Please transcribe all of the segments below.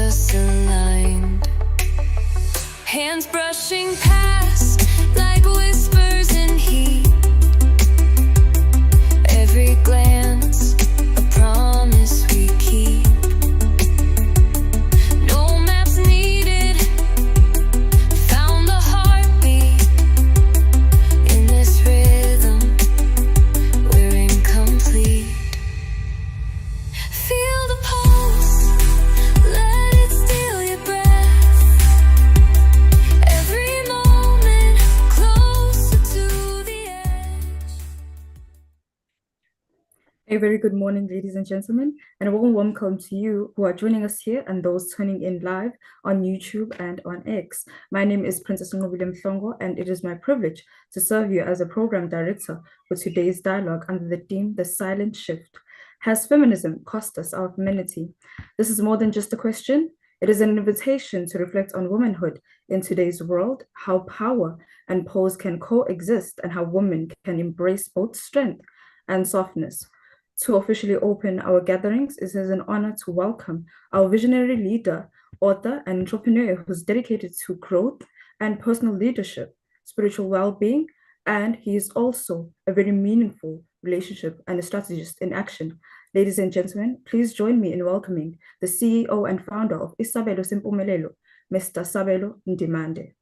us aligned. Hands brushing past like whispers in heat. Every glance, a promise we keep. No maps needed, found the heartbeat. In this rhythm, we're incomplete. Feel the pulse, let it steal your breath. Every moment closer to the edge. A very good morning, ladies and gentlemen, and a warm welcome to you who are joining us here and those tuning in live on YouTube and on X. My name is Princess William Mhlongo, and it is my privilege to serve you as a program director for today's dialogue under the theme, The Silent Shift. Has feminism cost us our femininity? This is more than just a question. It is an invitation to reflect on womanhood in today's world, how power and pose can coexist, and how women can embrace both strength and softness. To officially open our gatherings, it is an honor to welcome our visionary leader, author, and entrepreneur who's dedicated to growth and personal leadership, spiritual well-being, and he is also a very meaningful relationship and a strategist in action. Ladies and gentlemen, please join me in welcoming the CEO and founder of Isabelo Sempumelelo, Mr. Sabelo Ndimande.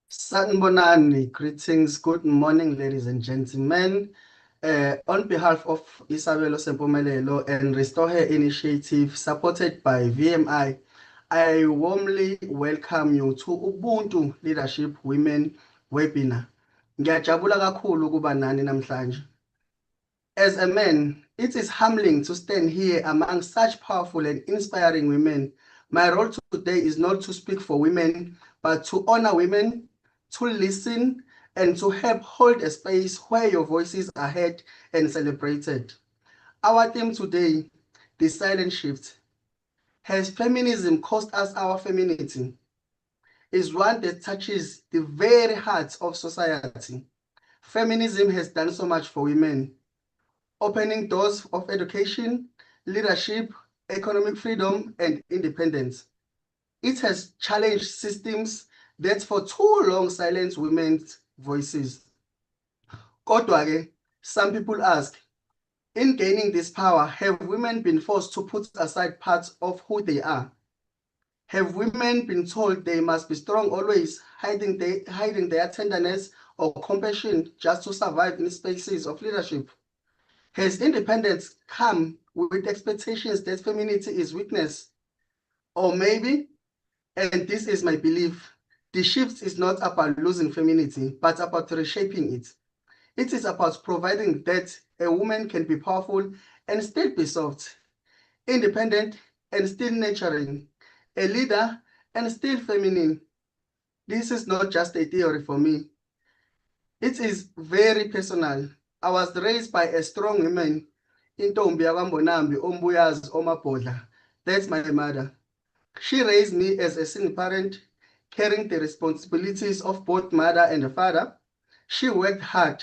Sanbonani, greetings, good morning, ladies and gentlemen. On behalf of Isabelo Sempumelelo and Restore Her Initiative, supported by VMI, I warmly welcome you to Ubuntu Leadership Women Webinar. Ngiyajabula kakhulu ukuba nani namhlanje. As a man, it is humbling to stand here among such powerful and inspiring women. My role today is not to speak for women, but to honor women, to listen, and to help hold a space where your voices are heard and celebrated. Our theme today, The Silent Shift. Has feminism cost us our femininity? Is one that touches the very heart of society. Feminism has done so much for women, opening doors of education, leadership, economic freedom, and independence. It has challenged systems that for too long silenced women's voices. Kodwa-ke, some people ask, in gaining this power, have women been forced to put aside parts of who they are? Have women been told they must be strong always, hiding their tenderness or compassion just to survive in spaces of leadership? Has independence come with expectations that femininity is weakness? Or maybe, and this is my belief, the shift is not about losing femininity, but about reshaping it. It is about providing that a woman can be powerful and still be soft, independent and still nurturing, a leader and still feminine. This is not just a theory for me. It is very personal. I was raised by a strong woman, Intombi yakwambonambi ombuyazi omabhodla. That's my mother. She raised me as a single parent, carrying the responsibilities of both mother and father. She worked hard,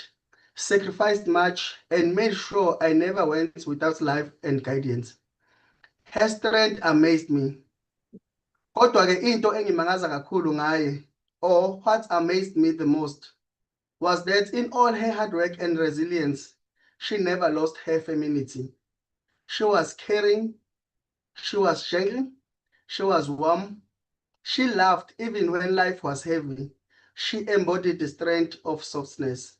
sacrificed much, and made sure I never went without life and guidance. Her strength amazed me. Kodwa-ke into engimangaza kakhulu ngaye, or what amazed me the most, was that in all her hard work and resilience, she never lost her femininity. She was caring, she was gentle, she was warm. She laughed even when life was heavy. She embodied the strength of softness.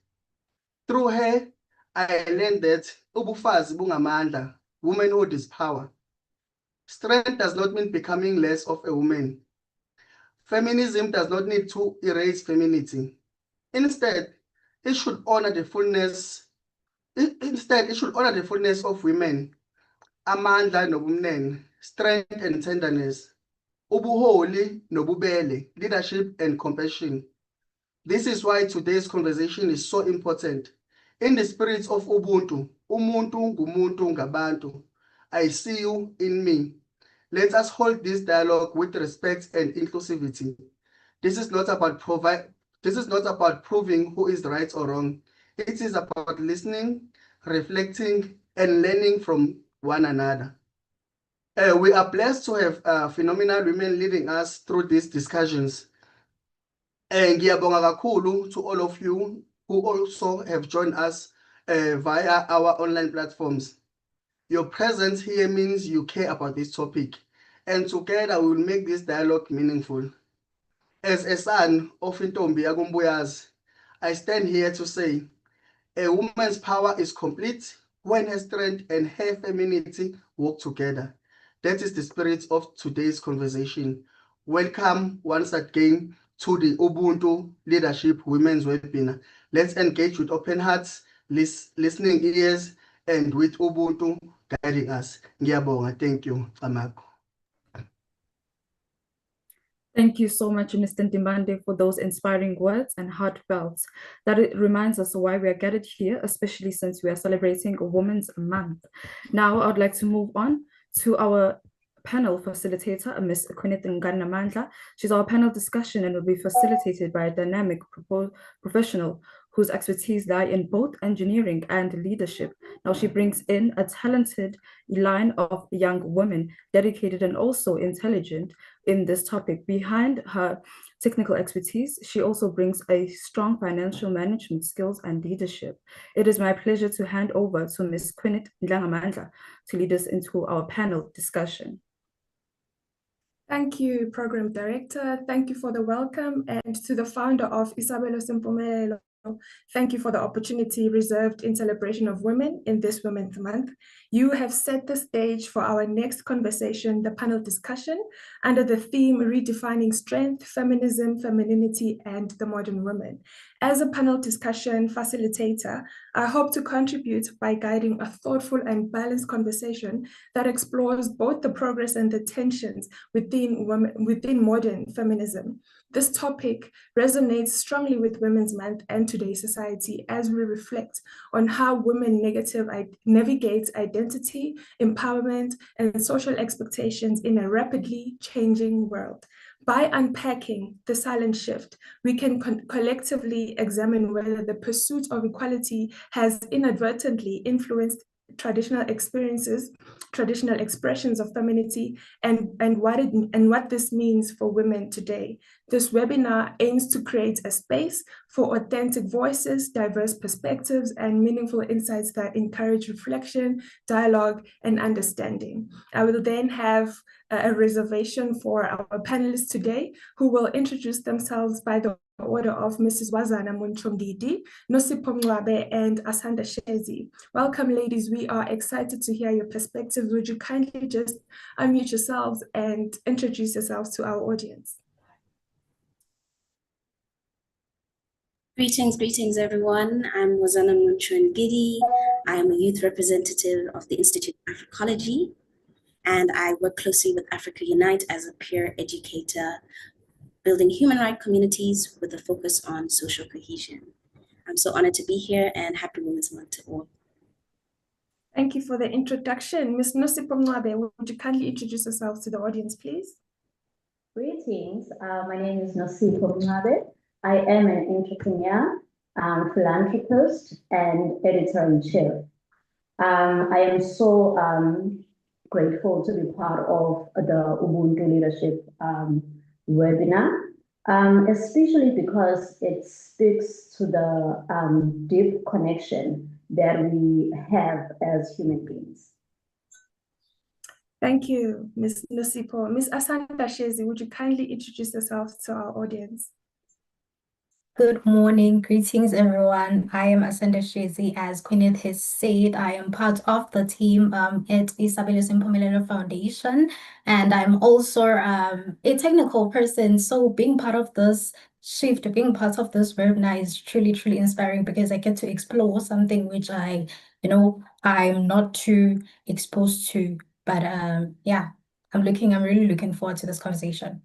Through her, I learned that ubufazi bungamandla, womanhood is power. Strength does not mean becoming less of a woman. Feminism does not need to erase femininity. Instead, it should honor the fullness. Instead, it should honor the fullness of women. Amandla nobumnene, strength and tenderness. Ubuholi nobubele, leadership and compassion. This is why today's conversation is so important. In the spirit of Ubuntu, umuntu ngumuntu ngabantu. I see you in me. Let us hold this dialogue with respect and inclusivity. This is not about proving who is right or wrong. It is about listening, reflecting, and learning from one another. We are blessed to have phenomenal women leading us through these discussions. Ngiyabonga kakhulu to all of you who also have joined us via our online platforms. Your presence here means you care about this topic, and together we will make this dialogue meaningful. As a son of Intombi Yakumbuyazi, I stand here to say, a woman's power is complete when her strength and her femininity work together. That is the spirit of today's conversation. Welcome once again to the Ubuntu Leadership Women's Webinar. Let's engage with open hearts, listening ears, and with Ubuntu guiding us. Ngiyabonga. Thank you, Amako. Thank you so much, Mr. Ndimande, for those inspiring words and heartfelt. That it reminds us why we are gathered here, especially since we are celebrating Women's Month. Now, I would like to move on to our panel facilitator, Ms. Kwineth Nganamandla. She's our panel discussion and will be facilitated by a dynamic professional whose expertise lie in both engineering and leadership. Now she brings in a talented line of young women, dedicated and also intelligent in this topic. Behind her technical expertise, she also brings a strong financial management skills and leadership. It is my pleasure to hand over to Ms. Kwineth Nganamandla to lead us into our panel discussion. Thank you, Program Director. Thank you for the welcome, and to the founder of Isabelo Sempumelelo. Thank you for the opportunity reserved in celebration of women in this Women's Month. You have set the stage for our next conversation, the panel discussion, under the theme Redefining Strength, Feminism, Femininity, and the Modern Woman. As a panel discussion facilitator, I hope to contribute by guiding a thoughtful and balanced conversation that explores both the progress and the tensions within modern feminism. This topic resonates strongly with Women's Month and today's society as we reflect on how women navigate identity, empowerment, and social expectations in a rapidly changing world. By unpacking the silent shift, we can collectively examine whether the pursuit of equality has inadvertently influenced traditional experiences, traditional expressions of femininity, and what this means for women today. This webinar aims to create a space for authentic voices, diverse perspectives, and meaningful insights that encourage reflection, dialogue, and understanding. I will then have a reservation for our panelists today, who will introduce themselves by the order of Mrs. Wazana Munchomdidi, Nosipho Mncwabe, and Asanda Shezi. Welcome, ladies. We are excited to hear your perspectives. Would you kindly just unmute yourselves and introduce yourselves to our audience? Greetings, everyone. I'm Wazana Munchomdidi. I am a youth representative of the Institute of Africology, and I work closely with Africa Unite as a peer educator, building human rights communities with a focus on social cohesion. I'm so honored to be here, and happy Women's Month to all. Thank you for the introduction. Ms. Nosipho Mncwabe, would you kindly introduce yourself to the audience, please? Greetings. My name is Nosipho Mncwabe. I am an entrepreneur, philanthropist, and editor-in-chief. I am so grateful to be part of the Ubuntu Leadership Webinar, especially because it speaks to the deep connection that we have as human beings. Thank you, Ms. Nosipho. Ms. Asanda Shezi, would you kindly introduce yourself to our audience? Good morning, greetings everyone. I am Asanda Shezi. As Kwineth has said, I am part of the team at Isabelo Sempumelelo Foundation, and I'm also a technical person. So being part of this shift, being part of this webinar is truly, truly inspiring because I get to explore something which I'm not too exposed to. But yeah, I'm really looking forward to this conversation.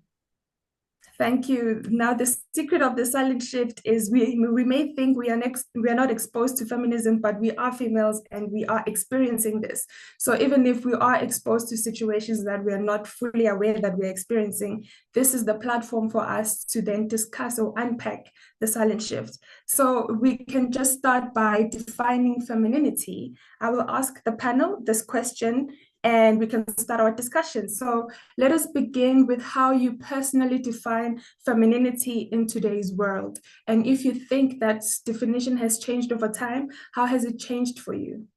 Thank you. Now, the secret of the silent shift is we may think we are not exposed to feminism, but we are females and we are experiencing this. So even if we are exposed to situations that we are not fully aware that we're experiencing, this is the platform for us to then discuss or unpack the silent shift. So we can just start by defining femininity. I will ask the panel this question: and we can start our discussion. So let us begin with how you personally define femininity in today's world. And if you think that definition has changed over time, how has it changed for you?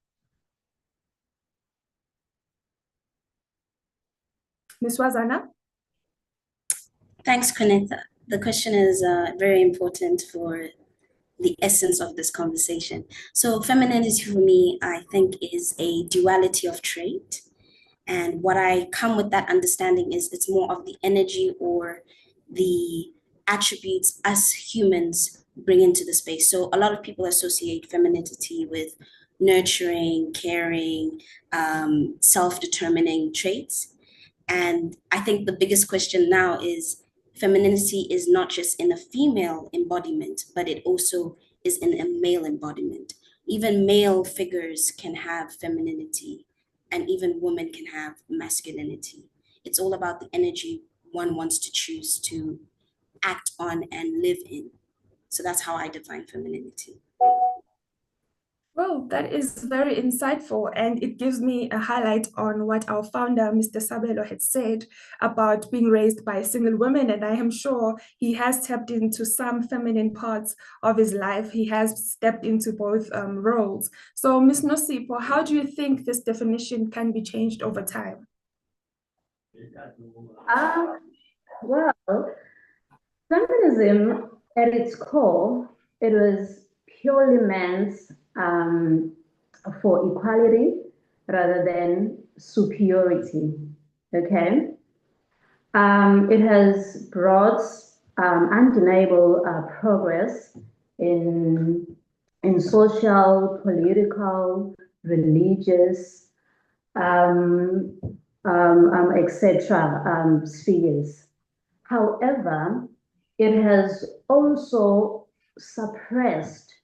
Ms. Wazana? Thanks, Konitha. The question is very important for the essence of this conversation. So femininity for me, I think, is a duality of trait. And what I come with that understanding is it's more of the energy or the attributes us humans bring into the space. So a lot of people associate femininity with nurturing, caring, self-determining traits. And I think the biggest question now is femininity is not just in a female embodiment, but it also is in a male embodiment. Even male figures can have femininity, and even women can have masculinity. It's all about the energy one wants to choose to act on and live in. So that's how I define femininity. Well, that is very insightful, and it gives me a highlight on what our founder, Mr. Sabelo, had said about being raised by a single woman, and I am sure he has tapped into some feminine parts of his life. He has stepped into both roles. So, Ms. Nosipo, how do you think this definition can be changed over time? Well, feminism at its core, it was purely meant for equality rather than superiority, okay? It has brought undeniable progress in social, political, religious, etc. Spheres. However, it has also suppressed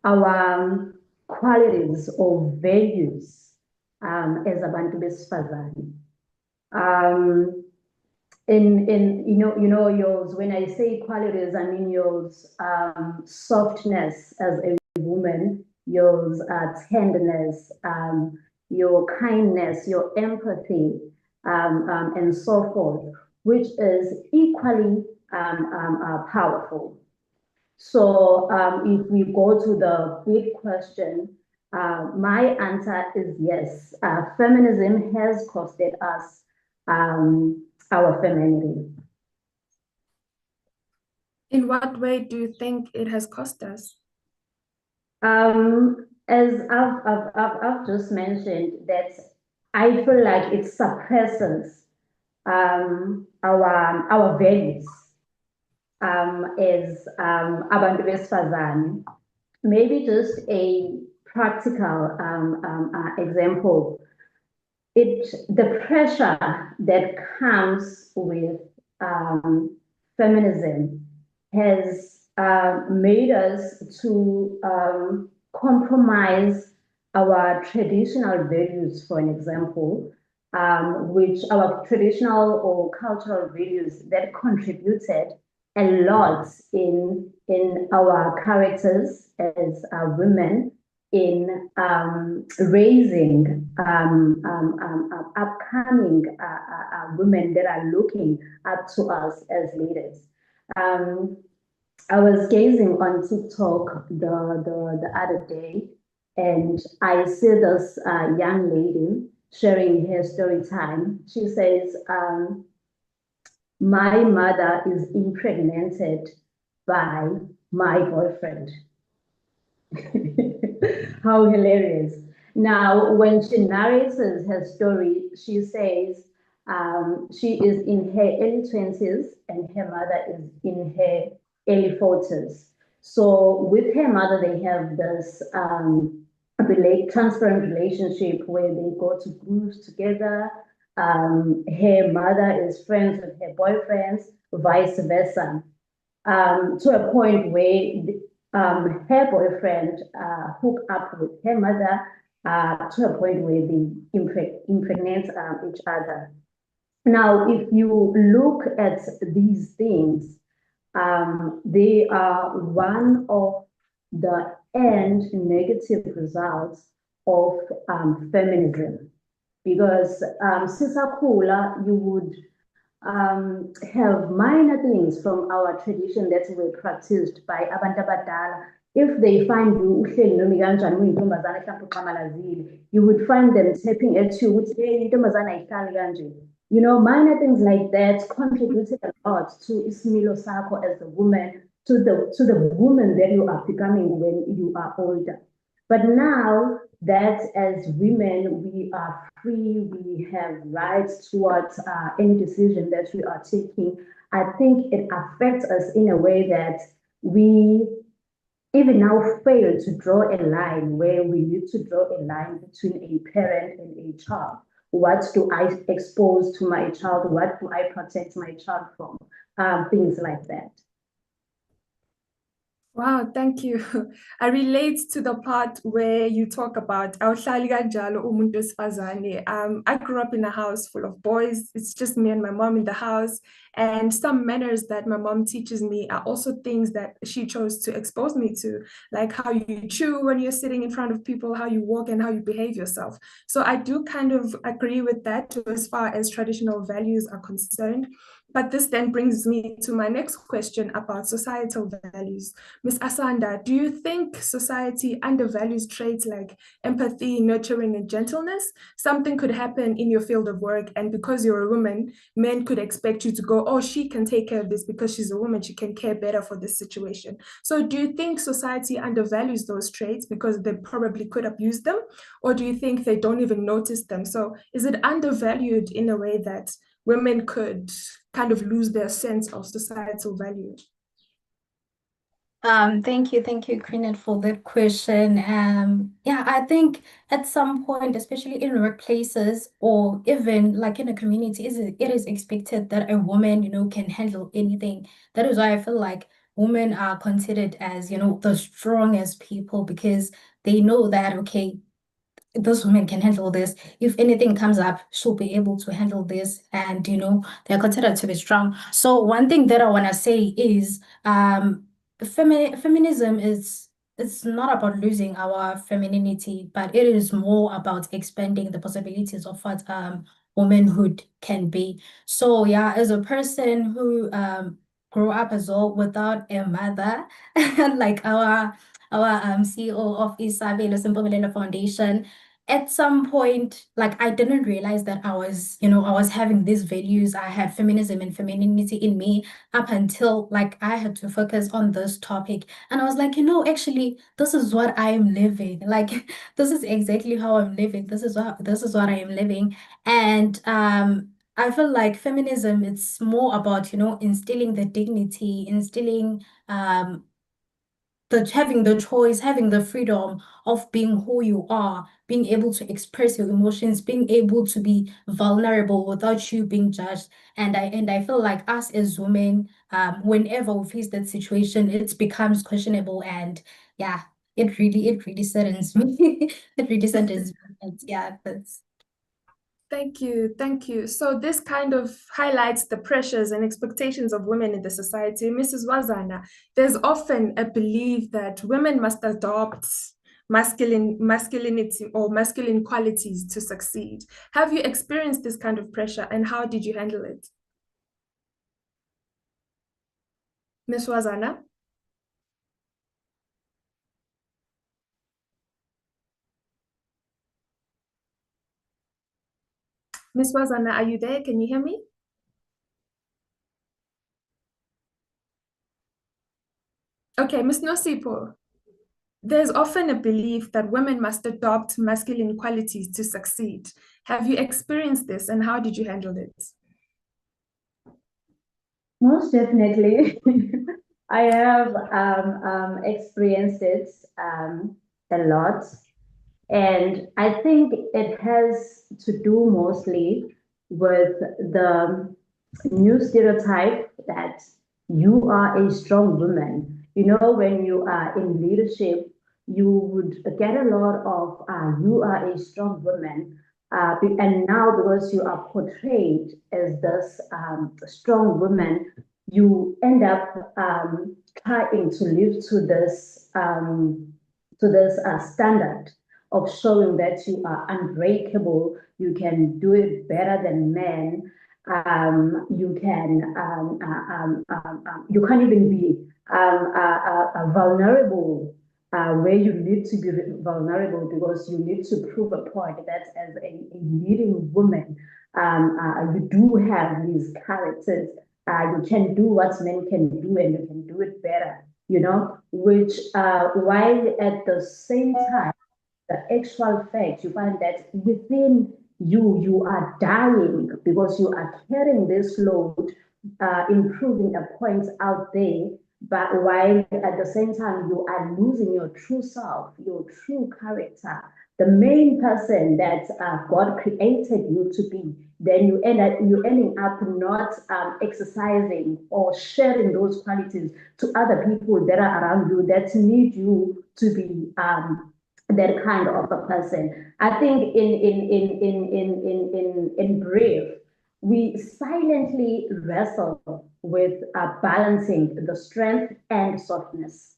our qualities or values as abantu besifazane. Yours, when I say qualities, I mean yours softness as a woman, yours tenderness, your kindness, your empathy, and so forth, which is equally powerful. So if we go to the big question, my answer is yes. Feminism has costed us our femininity. In what way do you think it has cost us? As I've just mentioned, that I feel like it suppresses our values as abantu besifazane. Maybe just a practical example. The pressure that comes with feminism has made us to compromise our traditional values, for an example, which our traditional or cultural values that contributed a lot in our characters as women, in raising upcoming women that are looking up to us as leaders. I was gazing on TikTok the other day, and I see this young lady sharing her story time. She says, my mother is impregnated by my boyfriend. How hilarious. Now, when she narrates her story, she says she is in her early 20s and her mother is in her early 40s. So with her mother, they have this transparent relationship where they go to groups together. Her mother is friends with her boyfriends, vice versa, to a point where her boyfriend hooked up with her mother to a point where they impregnate each other. Now, if you look at these things, they are one of the end negative results of feminism. Because sisakhula, you would have minor things from our tradition that were practiced by abantu abadala. If they find you uhleli noma kanjani uyintombazane mhlawumbe uqhamalazile, you would find them tapping at you ukuthi hey intombazane ayihlali kanje. You know, minor things like that contributed a lot to isimilo sakho as a woman, to the woman that you are becoming when you are older. But now that as women, we are free, we have rights towards any decision that we are taking, I think it affects us in a way that we even now fail to draw a line where we need to draw a line between a parent and a child. What do I expose to my child? What do I protect my child from? Things like that. Wow, thank you. I relate to the part where you talk about awuhlali kanjalo umuntu wesifazane. I grew up in a house full of boys. It's just me and my mom in the house. And some manners that my mom teaches me are also things that she chose to expose me to, like how you chew when you're sitting in front of people, how you walk and how you behave yourself. So I do kind of agree with that as far as traditional values are concerned. But this then brings me to my next question about societal values. Ms. Asanda, do you think society undervalues traits like empathy, nurturing, and gentleness? Something could happen in your field of work, and because you're a woman, men could expect you to go, oh, she can take care of this because she's a woman, she can care better for this situation. So do you think society undervalues those traits because they probably could abuse them? Or do you think they don't even notice them? So is it undervalued in a way that women could kind of lose their sense of societal value? Thank you, Queenette, for that question. Yeah, I think at some point, especially in workplaces or even like in a community, it is expected that a woman, can handle anything. That is why I feel like women are considered as, the strongest people because they know that, okay, this woman can handle this. If anything comes up, she'll be able to handle this. And, they're considered to be strong. So one thing that I want to say is feminism it's not about losing our femininity, but it is more about expanding the possibilities of what womanhood can be. So yeah, as a person who grew up as well without a mother, like our CEO of Isabelo Simpomelelo Foundation, at some point, like I didn't realize that I was having these values. I had feminism and femininity in me up until like I had to focus on this topic. And I was like, actually, this is what I am living. Like this is exactly how I'm living. This is what I am living. And I feel like feminism, it's more about, instilling the dignity, instilling having the choice, having the freedom of being who you are, being able to express your emotions, being able to be vulnerable without you being judged. And I feel like us as women, whenever we face that situation, it becomes questionable. And yeah, it really saddens me. It really saddens me. And yeah, that's Thank you. So this kind of highlights the pressures and expectations of women in the society. Mrs. Wazana, there's often a belief that women must adopt masculinity or masculine qualities to succeed. Have you experienced this kind of pressure and how did you handle it? Ms. Wazana? Ms. Wazana, are you there? Can you hear me? Okay, Ms. Nosipo, there's often a belief that women must adopt masculine qualities to succeed. Have you experienced this and how did you handle it? Most definitely. I have experienced it a lot. And I think it has to do mostly with the new stereotype that you are a strong woman. When you are in leadership, you would get a lot of you are a strong woman. And now, because you are portrayed as this strong woman, you end up trying to live to this standard of showing that you are unbreakable, you can do it better than men. You can't even be vulnerable where you need to be vulnerable, because you need to prove a point that as a leading woman, you do have these characters. You can do what men can do, and you can do it better, which while at the same time, the actual fact, you find that within you are dying because you are carrying this load, improving a point out there, but while at the same time you are losing your true self, your true character, the main person that God created you to be, then you're ending up not exercising or sharing those qualities to other people that are around you that need you to be that kind of a person. I think in brief, we silently wrestle with balancing the strength and softness.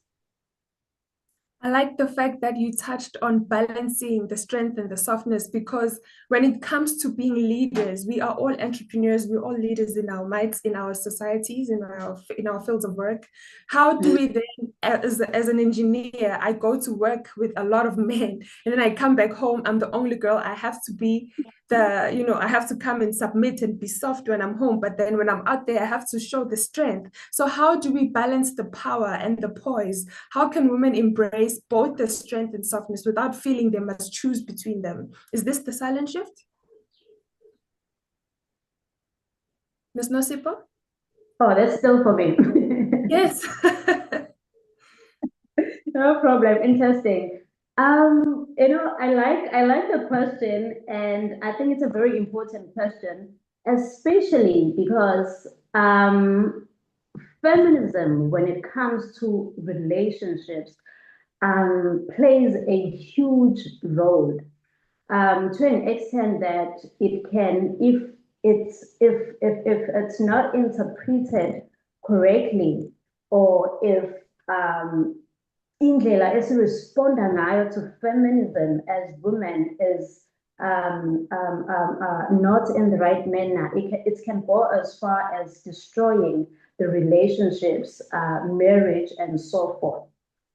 I like the fact that you touched on balancing the strength and the softness, because when it comes to being leaders, we are all entrepreneurs, we're all leaders in our mites, in our societies, in our fields of work. How do we then, as an engineer, I go to work with a lot of men, and then I come back home, I'm the only girl, I have to be I have to come and submit and be soft when I'm home, but then when I'm out there, I have to show the strength. So how do we balance the power and the poise? How can women embrace both the strength and softness without feeling they must choose between them? Is this the silent shift? Ms. Nosipo? Oh, that's still for me. Yes. No problem. Interesting. I like the question, and I think it's a very important question, especially because feminism, when it comes to relationships, plays a huge role, to an extent that it can, if it's not interpreted correctly, or if indlela esiresponda ngayo to feminism as women is not in the right manner, it can go as far as destroying the relationships, marriage, and so forth.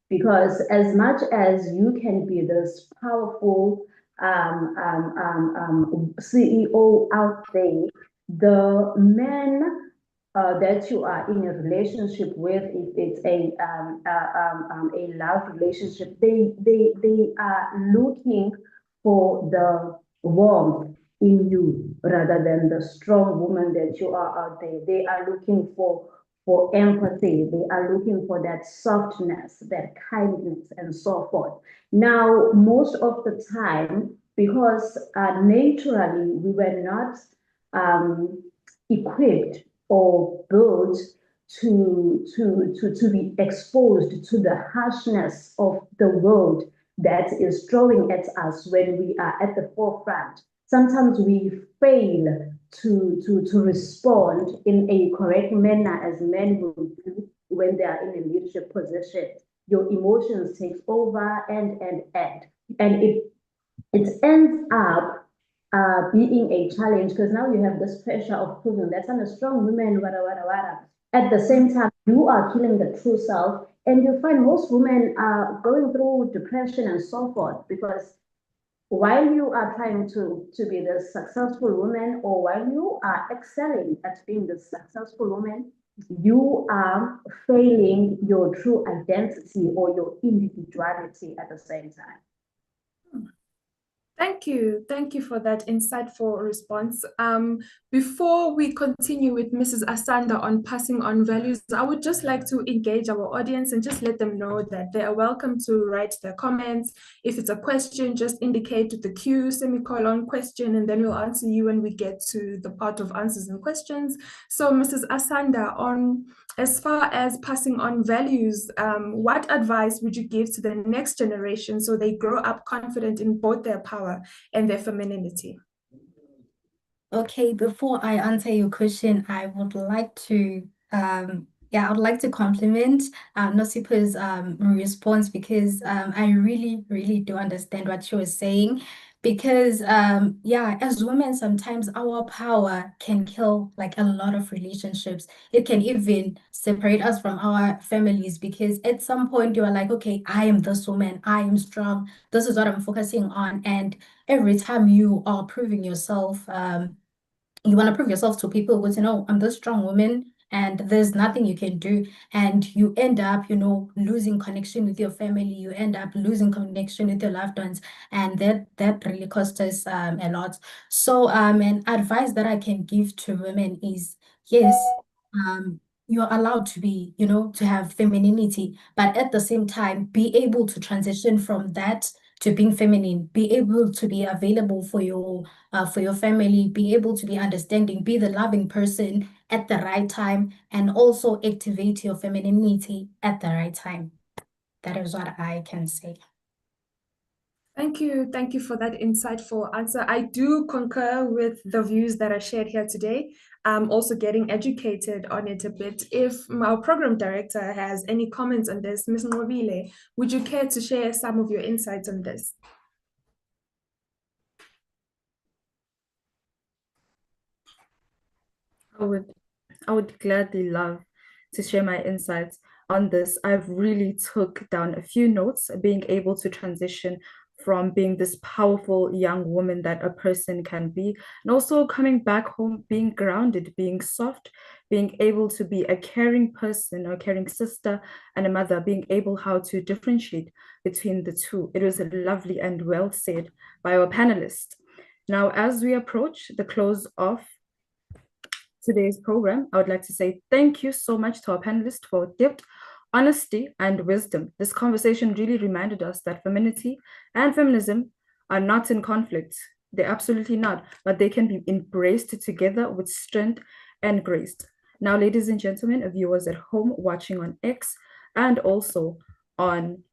Because as much as you can be this powerful CEO out there, the men that you are in a relationship with, if it's a love relationship, they are looking for the warmth in you rather than the strong woman that you are out there. They are looking for empathy. They are looking for that softness, that kindness, and so forth. Now, most of the time, because naturally we were not equipped or built to be exposed to the harshness of the world that is throwing at us when we are at the forefront. Sometimes we fail to respond in a correct manner as men will do when they are in a leadership position. Your emotions take over and it ends up being a challenge, because now you have this pressure of proving that I'm a strong woman, At the same time, you are killing the true self, and you find most women are going through depression and so forth, because while you are trying to be the successful woman, or while you are excelling at being the successful woman, you are failing your true identity or your individuality at the same time. Thank you. Thank you for that insightful response. Before we continue with Mrs. Asanda on passing on values, I would just like to engage our audience and just let them know that they are welcome to write their comments. If it's a question, just indicate with the Q, semicolon, question, and then we'll answer you when we get to the part of answers and questions. So Mrs. Asanda, as far as passing on values, what advice would you give to the next generation so they grow up confident in both their power and their femininity? Okay, before I answer your question, I would like to Yeah, I would like to compliment Nosipa's response because I really, really do understand what she was saying. Because yeah, as women, sometimes our power can kill like a lot of relationships. It can even separate us from our families because at some point you are like, okay, I am this woman, I am strong, this is what I'm focusing on. And every time you are proving yourself, you want to prove yourself to people with, I'm this strong woman and there's nothing you can do. And you end up, losing connection with your family. You end up losing connection with your loved ones. And that really costs us a lot. So an advice that I can give to women is, yes, you're allowed to be, to have femininity, but at the same time, be able to transition from that to being feminine, be able to be available for your family, be able to be understanding, be the loving person at the right time, and also activate your femininity at the right time. That is what I can say. Thank you for that insightful answer. I do concur with the views that are shared here today. I'm also getting educated on it a bit. If our program director has any comments on this, Ms. Nwabile, would you care to share some of your insights on this? I would gladly love to share my insights on this. I've really took down a few notes, being able to transition from being this powerful young woman that a person can be, and also coming back home, being grounded, being soft, being able to be a caring person, or a caring sister and a mother, being able how to differentiate between the two. It was lovely and well said by our panelists. Now, as we approach the close of today's program, I would like to say thank you so much to our panelists for depth, honesty, and wisdom. This conversation really reminded us that femininity and feminism are not in conflict. They're absolutely not, but they can be embraced together with strength and grace. Now, ladies and gentlemen, viewers at home watching on X and also on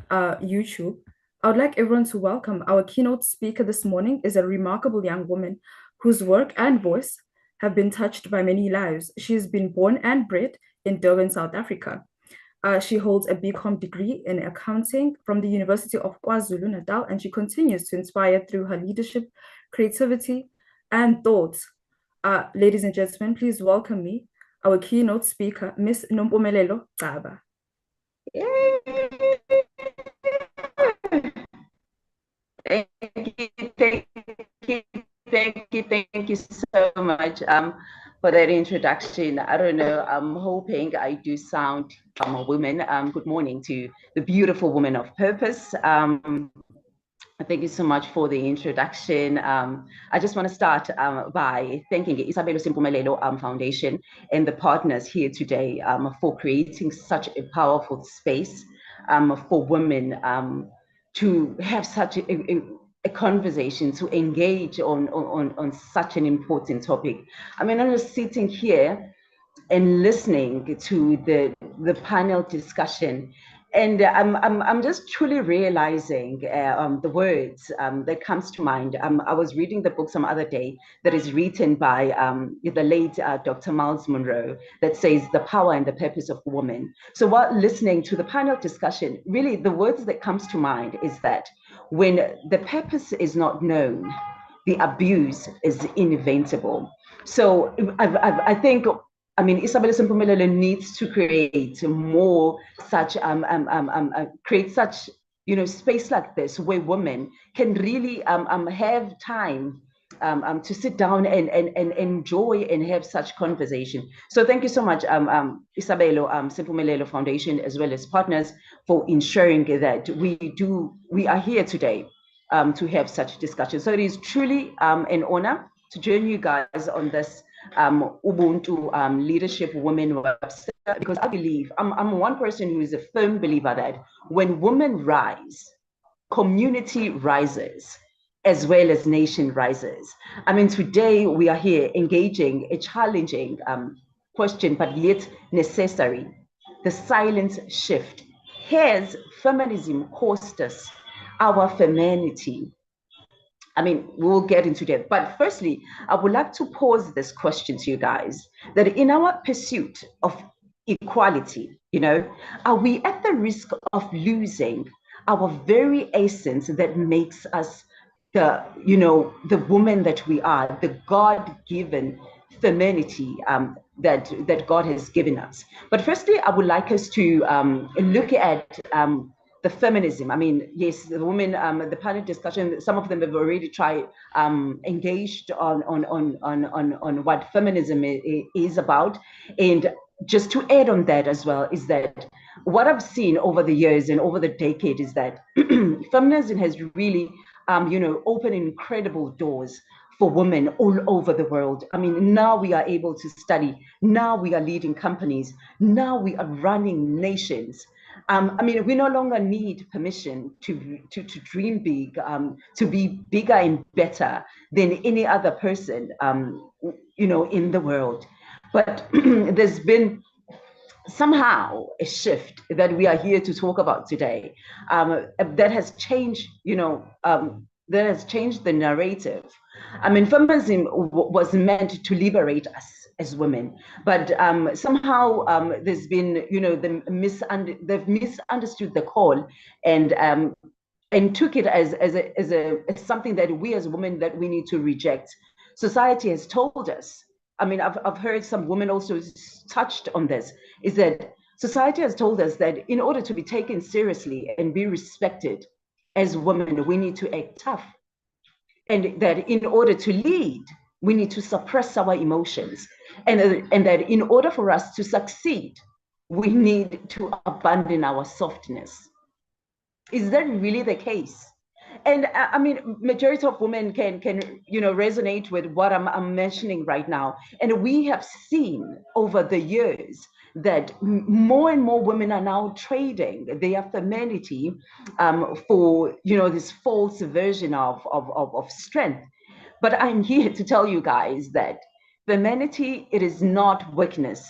YouTube, I would like everyone to welcome our keynote speaker this morning is a remarkable young woman whose work and voice have been touched by many lives. She has been born and bred in Durban, South Africa. She holds a BCom degree in accounting from the University of KwaZulu-Natal, and she continues to inspire through her leadership, creativity, and thoughts. Ladies and gentlemen, please welcome me, our keynote speaker, Miss Nompumelelo Gaba. Thank you so much for that introduction. I don't know, I'm hoping I do sound a woman. Good morning to the beautiful woman of purpose. Thank you so much for the introduction. I just want to start by thanking Isabelo Simpumelelo Foundation and the partners here today for creating such a powerful space for women to have such a conversation, to engage on such an important topic. I mean, I'm just sitting here and listening to the panel discussion, and I'm just truly realizing the words that comes to mind. I was reading the book some other day that is written by the late Dr. Miles Monroe that says the power and the purpose of woman. So while listening to the panel discussion, really the words that comes to mind is that when the purpose is not known, the abuse is inevitable. So I think, I mean, Isabella Simpumelelo needs to create more such, create such, space like this where women can really have time to sit down and enjoy and have such conversation. So thank you so much, Isabella Simpumelelo Foundation, as well as partners, for ensuring that we are here today to have such discussion. So it is truly an honor to join you guys on this Ubuntu Leadership Women Webinar, because I believe, I'm one person who is a firm believer that when women rise, community rises, as well as nation rises. I mean, today we are here engaging a challenging question, but yet necessary. The silent shift. Has feminism cost us our femininity? I mean, we'll get into that. But firstly, I would like to pose this question to you guys, that in our pursuit of equality? Are we at the risk of losing our very essence that makes us the woman that we are, the God-given femininity that God has given us? But firstly, I would like us to look at the feminism. I mean, yes, the women, the panel discussion, some of them have already tried, engaged on what feminism is about. And just to add on that as well, is that what I've seen over the years and over the decade is that feminism has really, opened incredible doors for women all over the world. I mean, now we are able to study. Now we are leading companies. Now we are running nations. I mean, we no longer need permission to dream big, to be bigger and better than any other person, in the world. But there's been somehow a shift that we are here to talk about today, that has changed, that has changed the narrative. I mean, feminism was meant to liberate us as women, but somehow there's been, they've misunderstood the call and took it as something that we as women that we need to reject. Society has told us. I mean, I've heard some women also touched on this, is that society has told us that in order to be taken seriously and be respected as women, we need to act tough. And that in order to lead, we need to suppress our emotions. And that in order for us to succeed, we need to abandon our softness. Is that really the case? And I mean, majority of women can resonate with what I'm mentioning right now. And we have seen over the years that more and more women are now trading their femininity for this false version of strength. But I'm here to tell you guys that femininity, it is not weakness,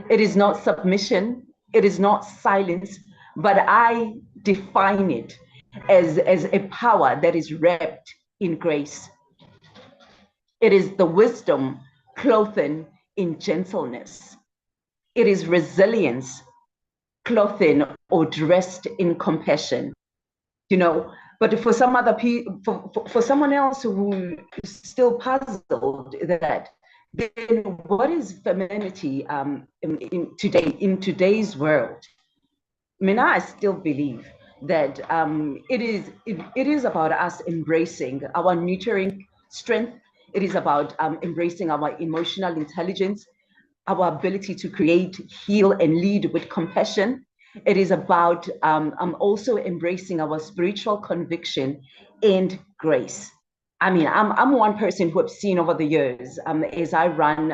it is not submission, it is not silence, but I define it as a power that is wrapped in grace. It is the wisdom clothed in gentleness. It is resilience clothed or dressed in compassion. But for some other people, for someone else who is still puzzled that, then what is femininity in today's world? I mean, I still believe that it is about us embracing our nurturing strength. It is about embracing our emotional intelligence, our ability to create, heal, and lead with compassion. It is about also embracing our spiritual conviction and grace. I mean, I'm one person who have seen over the years, as I run,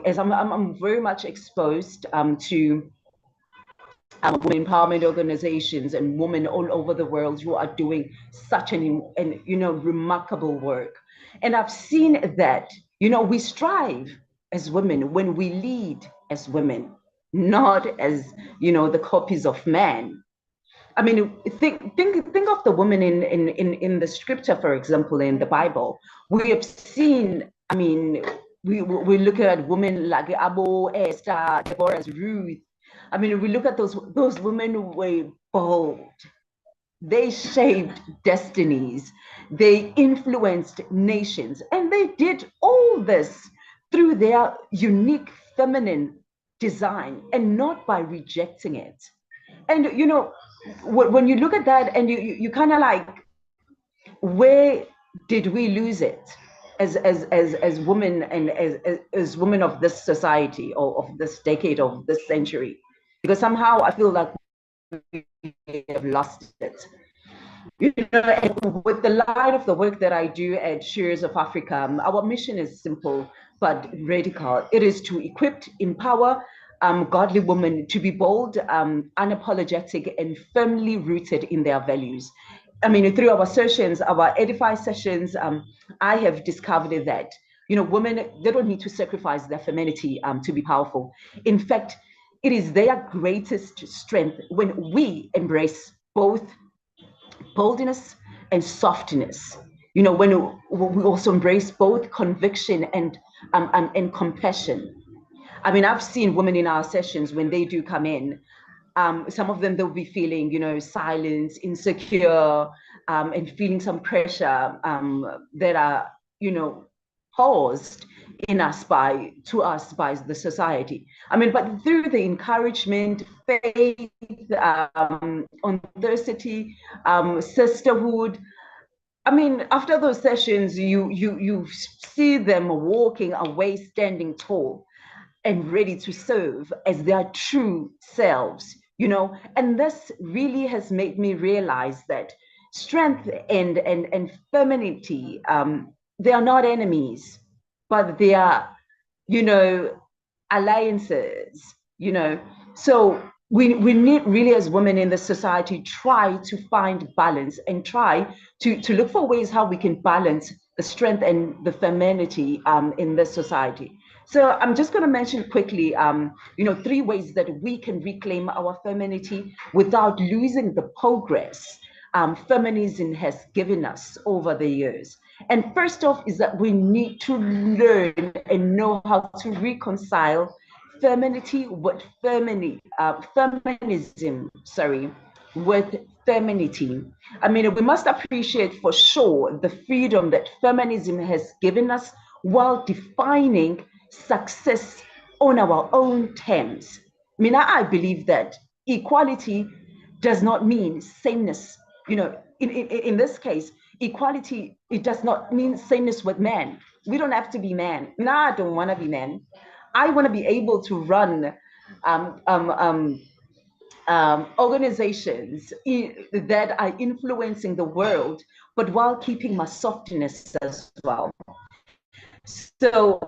as I'm very much exposed to women empowerment organizations and women all over the world who are doing such an remarkable work. And I've seen that, we strive as women when we lead as women, not as, the copies of man. I mean, think of the women in the scripture, for example, in the Bible. We have seen, I mean, we look at women like Abu, Esther, Deborah, Ruth. I mean, we look at those women who were bold. They shaped destinies. They influenced nations. And they did all this through their unique feminine design and not by rejecting it. And, when you look at that and you kind of like, where did we lose it as women and as women of this society or of this decade, of this century? Because somehow I feel like we have lost it. And with the light of the work that I do at Shears of Africa, our mission is simple but radical. It is to equip, empower godly women to be bold, unapologetic, and firmly rooted in their values. I mean, through our sessions, our Edify sessions, I have discovered that, women, they don't need to sacrifice their femininity to be powerful. In fact, it is their greatest strength when we embrace both boldness and softness. When we also embrace both conviction and compassion. I mean, I've seen women in our sessions when they do come in, some of them, they'll be feeling, you know, silence, insecure, and feeling some pressure that are, you know, caused to us by the society. I mean, but through the encouragement, faith, authenticity, sisterhood, I mean, after those sessions, you see them walking away, standing tall and ready to serve as their true selves, you know. And this really has made me realize that strength and femininity, they are not enemies, but they are, you know, alliances, you know. So we need really, as women in the society, try to find balance and try to look for ways how we can balance the strength and the femininity in this society. So I'm just going to mention quickly, you know, 3 ways that we can reclaim our femininity without losing the progress feminism has given us over the years. And first off is that we need to learn and know how to reconcile femininity with feminism, with femininity. I mean, we must appreciate for sure the freedom that feminism has given us while defining success on our own terms. I mean, I believe that equality does not mean sameness. You know, in this case, equality, it does not mean sameness with men. We don't have to be men. No, I don't want to be men. I want to be able to run organizations that are influencing the world, but while keeping my softness as well. So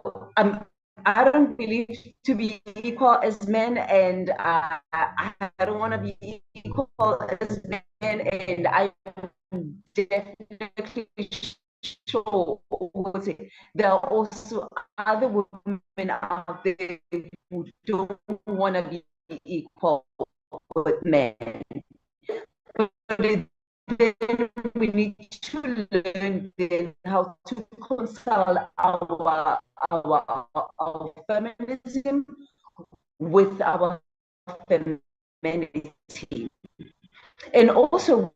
I don't believe to be equal as men, and I don't want to be equal as men, and I'm definitely sure there are also other women out there who don't want to be equal with men. But then we need to learn then how to reconcile our feminism with our femininity. And also,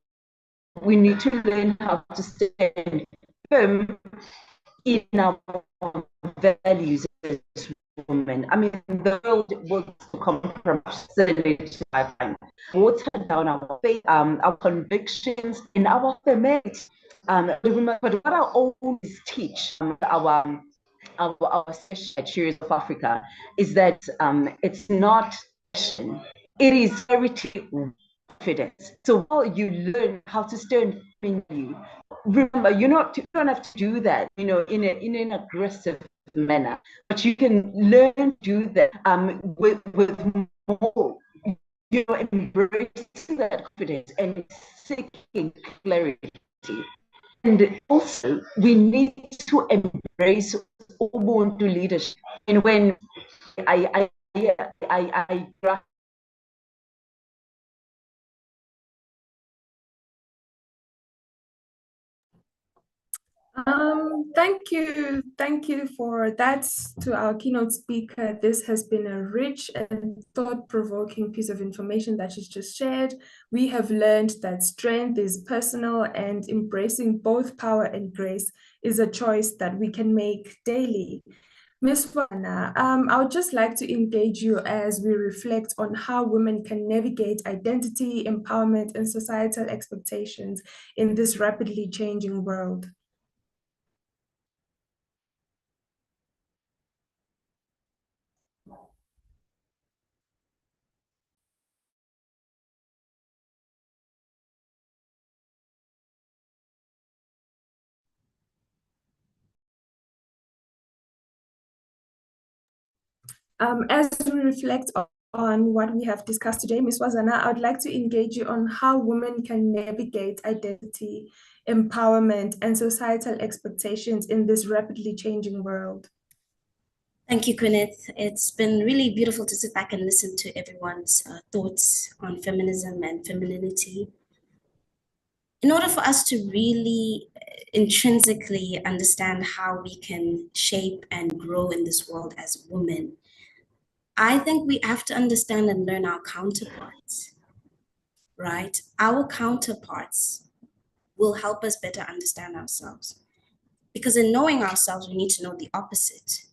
we need to learn how to stand firm in our values as women. I mean, the world will compromise, water down our faith, our convictions, and our femininity. But what I always teach our Cheers of Africa is that it's not passion, it is clarity, confidence. So while you learn how to stand in you, remember, you don't have to do that, you know, in an aggressive manner, but you can learn to do that with more, you know, embracing that confidence and seeking clarity. And also, we need to embrace Ubuntu leadership. And when I Thank you for that to our keynote speaker. This has been a rich and thought-provoking piece of information that she's just shared. We have learned that strength is personal and embracing both power and grace is a choice that we can make daily. Ms. Wana, I would just like to engage you as we reflect on how women can navigate identity, empowerment, and societal expectations in this rapidly changing world. As we reflect on what we have discussed today, Ms. Wazana, I would like to engage you on how women can navigate identity, empowerment, and societal expectations in this rapidly changing world. Thank you, Gwyneth. It's been really beautiful to sit back and listen to everyone's thoughts on feminism and femininity. In order for us to really intrinsically understand how we can shape and grow in this world as women, I think we have to understand and learn our counterparts, right? Our counterparts will help us better understand ourselves. Because in knowing ourselves, we need to know the opposite.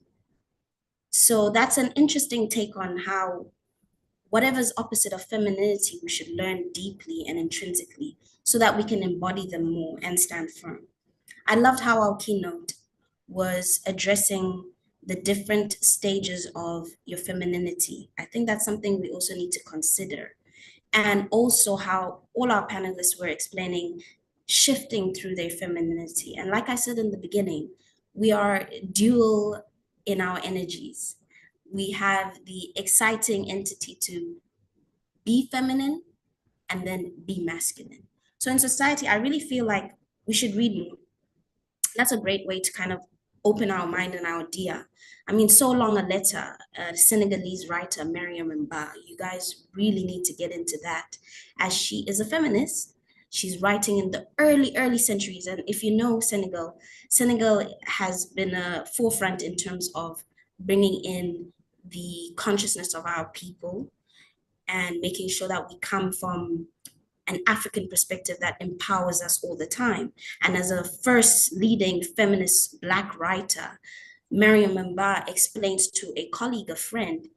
So that's an interesting take on how whatever's opposite of femininity, we should learn deeply and intrinsically so that we can embody them more and stand firm. I loved how our keynote was addressing the different stages of your femininity. I think that's something we also need to consider. And also how all our panelists were explaining shifting through their femininity. And like I said in the beginning, we are dual in our energies. We have the exciting entity to be feminine and then be masculine. So in society, I really feel like we should read more. That's a great way to kind of open our mind and our idea. I mean, So Long a Letter, Senegalese writer Mariam Mba, you guys really need to get into that, as she is a feminist. She's writing in the early centuries. And if you know Senegal, Senegal has been a forefront in terms of bringing in the consciousness of our people and making sure that we come from an African perspective that empowers us all the time. And as a first leading feminist Black writer, Mariam Mba explains to a colleague, a friend,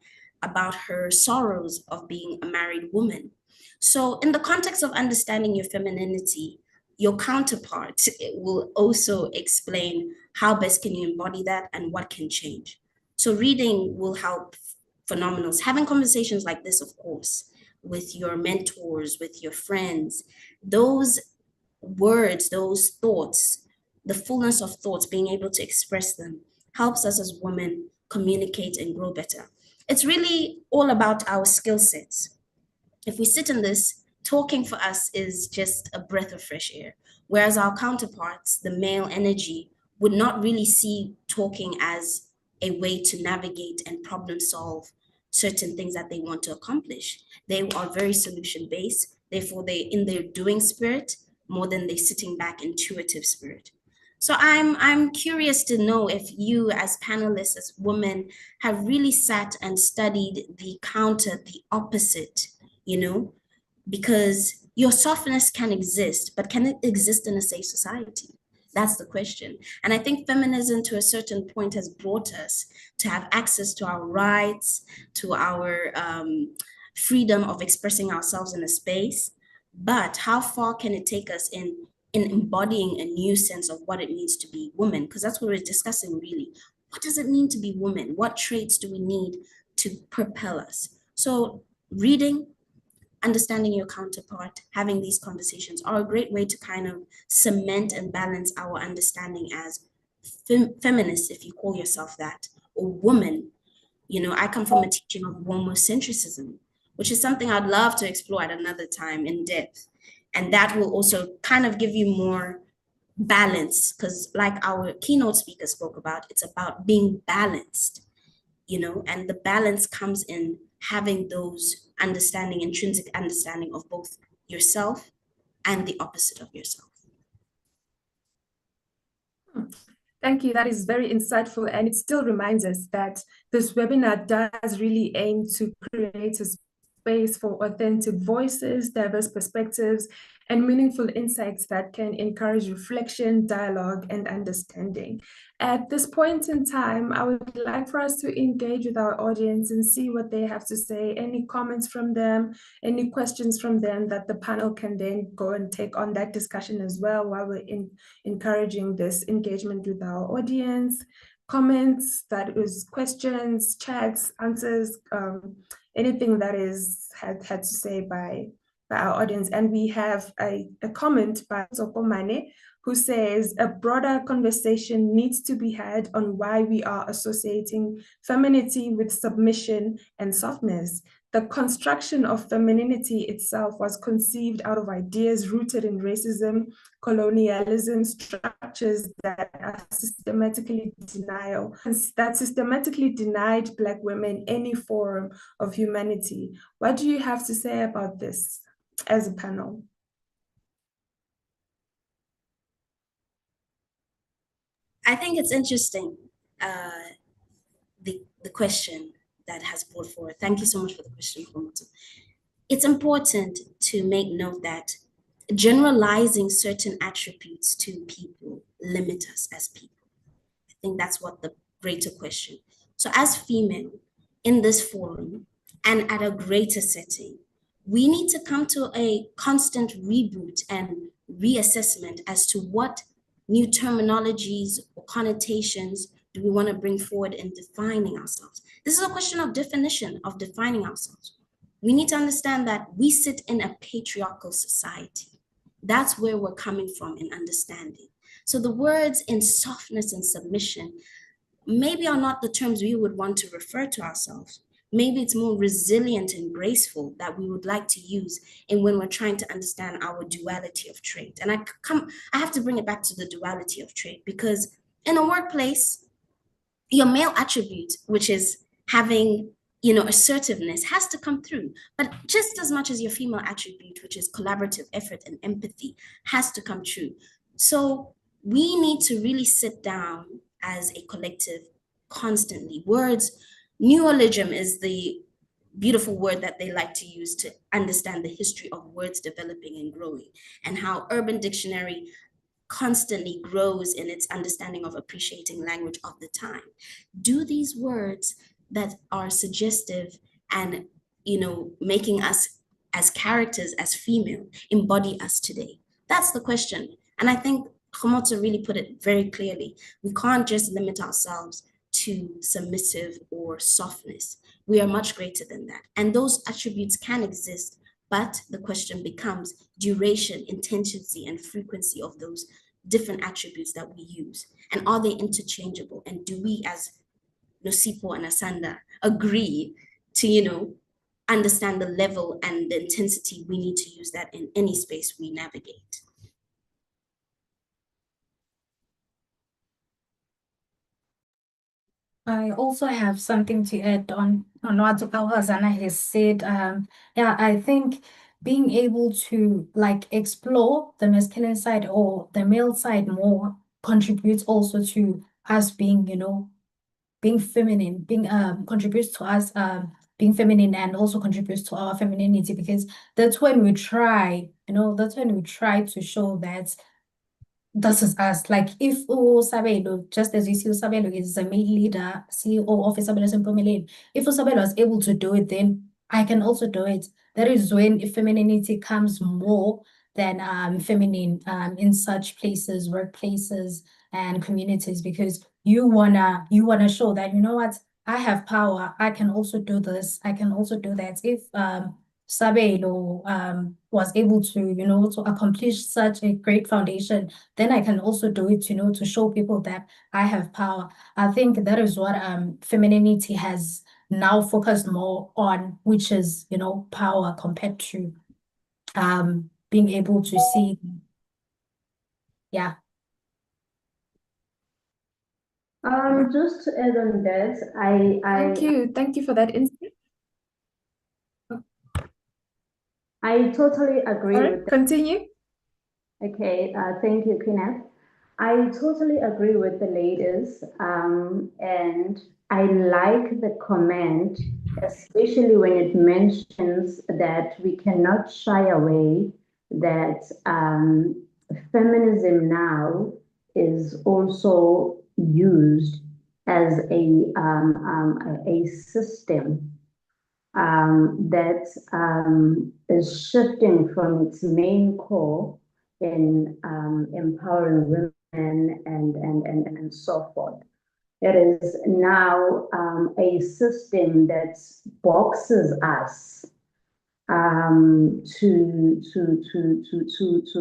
about her sorrows of being a married woman. So in the context of understanding your femininity, your counterpart will also explain how best can you embody that and what can change. So reading will help phenomenals. Having conversations like this, of course, with your mentors, with your friends, those words, those thoughts, the fullness of thoughts, being able to express them helps us as women communicate and grow better. It's really all about our skill sets. If we sit in this, talking for us is just a breath of fresh air. Whereas our counterparts, the male energy, would not really see talking as a way to navigate and problem solve certain things that they want to accomplish. They are very solution based. Therefore, they in their doing spirit more than they sitting back intuitive spirit. So I'm curious to know if you as panelists, as women, have really sat and studied the counter, the opposite, you know, because your softness can exist, but can it exist in a safe society? That's the question. And I think feminism to a certain point has brought us to have access to our rights, to our freedom of expressing ourselves in a space. But how far can it take us in embodying a new sense of what it means to be woman? Because that's what we're discussing really. What does it mean to be woman? What traits do we need to propel us? So reading, understanding your counterpart, having these conversations are a great way to kind of cement and balance our understanding as feminists, if you call yourself that, or woman. You know, I come from a teaching of homocentrism, which is something I'd love to explore at another time in depth. And that will also kind of give you more balance, because like our keynote speaker spoke about, it's about being balanced, you know, and the balance comes in having those understanding, intrinsic understanding of both yourself and the opposite of yourself. Thank you. That is very insightful. And it still reminds us that this webinar does really aim to create a space for authentic voices, diverse perspectives, and meaningful insights that can encourage reflection, dialogue, and understanding. At this point in time, I would like for us to engage with our audience and see what they have to say, any comments from them, any questions from them that the panel can then go and take on that discussion as well while we're encouraging this engagement with our audience. Comments, that is questions, chats, answers, anything that is had to say by our audience. And we have a comment by Sokomane, who says a broader conversation needs to be had on why we are associating femininity with submission and softness. The construction of femininity itself was conceived out of ideas rooted in racism, colonialism, structures that are systematically denied Black women any form of humanity. What do you have to say about this as a panel? I think it's interesting, the question, that has brought forward. Thank you so much for the question, Khomoto. It's important to make note that generalizing certain attributes to people limit us as people. I think that's what the greater question. So as female in this forum and at a greater setting, we need to come to a constant reboot and reassessment as to what new terminologies or connotations do we want to bring forward in defining ourselves. This is a question of definition, of defining ourselves. We need to understand that we sit in a patriarchal society. That's where we're coming from in understanding. So the words in softness and submission maybe are not the terms we would want to refer to ourselves. Maybe it's more resilient and graceful that we would like to use in when we're trying to understand our duality of trait. And I have to bring it back to the duality of trait, because in a workplace, your male attribute, which is having, assertiveness, has to come through. But just as much as your female attribute, which is collaborative effort and empathy, has to come true. So we need to really sit down as a collective constantly. Neologism is the beautiful word that they like to use to understand the history of words developing and growing, and how Urban Dictionary constantly grows in its understanding of appreciating language of the time. Do these words that are suggestive and, making us as characters, as female, embody us today? That's the question. And I think Khomoto really put it very clearly. We can't just limit ourselves to submissive or softness. We are much greater than that. And those attributes can exist, but the question becomes duration, intensity, and frequency of those different attributes that we use. And are they interchangeable? And do we, as Nosipo and Asanda, agree to, understand the level and the intensity we need to use that in any space we navigate? I also have something to add on what Zana has said. I think being able to explore the masculine side or the male side more contributes also to us being, being feminine, contributes to us being feminine, and also contributes to our femininity, because that's when we try, to show that this is us. Like if Sabelo, just as you see, Sabelo is a male leader, CEO of Isabella Sempumelelo. If Sabelo was able to do it, then I can also do it. That is when femininity comes more than feminine in such places, workplaces, and communities, because you wanna show that, what, I have power. I can also do this. I can also do that. If Sabelo was able to, to accomplish such a great foundation, then I can also do it, to show people that I have power. I think that is what femininity has now focused more on, which is, power compared to being able to see. Yeah. Just to add on that, Thank you for that insight. I totally agree with that. Continue. Okay, thank you, Kenneth. I totally agree with the ladies, and I like the comment, especially when it mentions that we cannot shy away that feminism now is also used as a system that is shifting from its main core in empowering women and so forth. It is now a system that boxes us to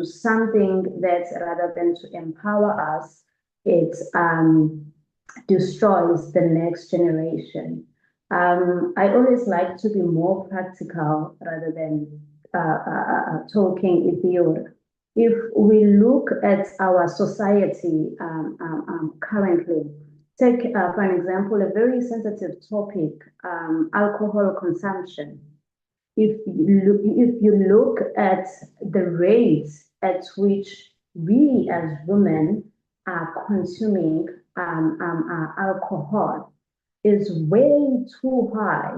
something that, rather than to empower us, it destroys the next generation. I always like to be more practical rather than talking in theory. If we look at our society currently, take for an example a very sensitive topic, alcohol consumption. If you look at the rates at which we as women are consuming alcohol, is way too high.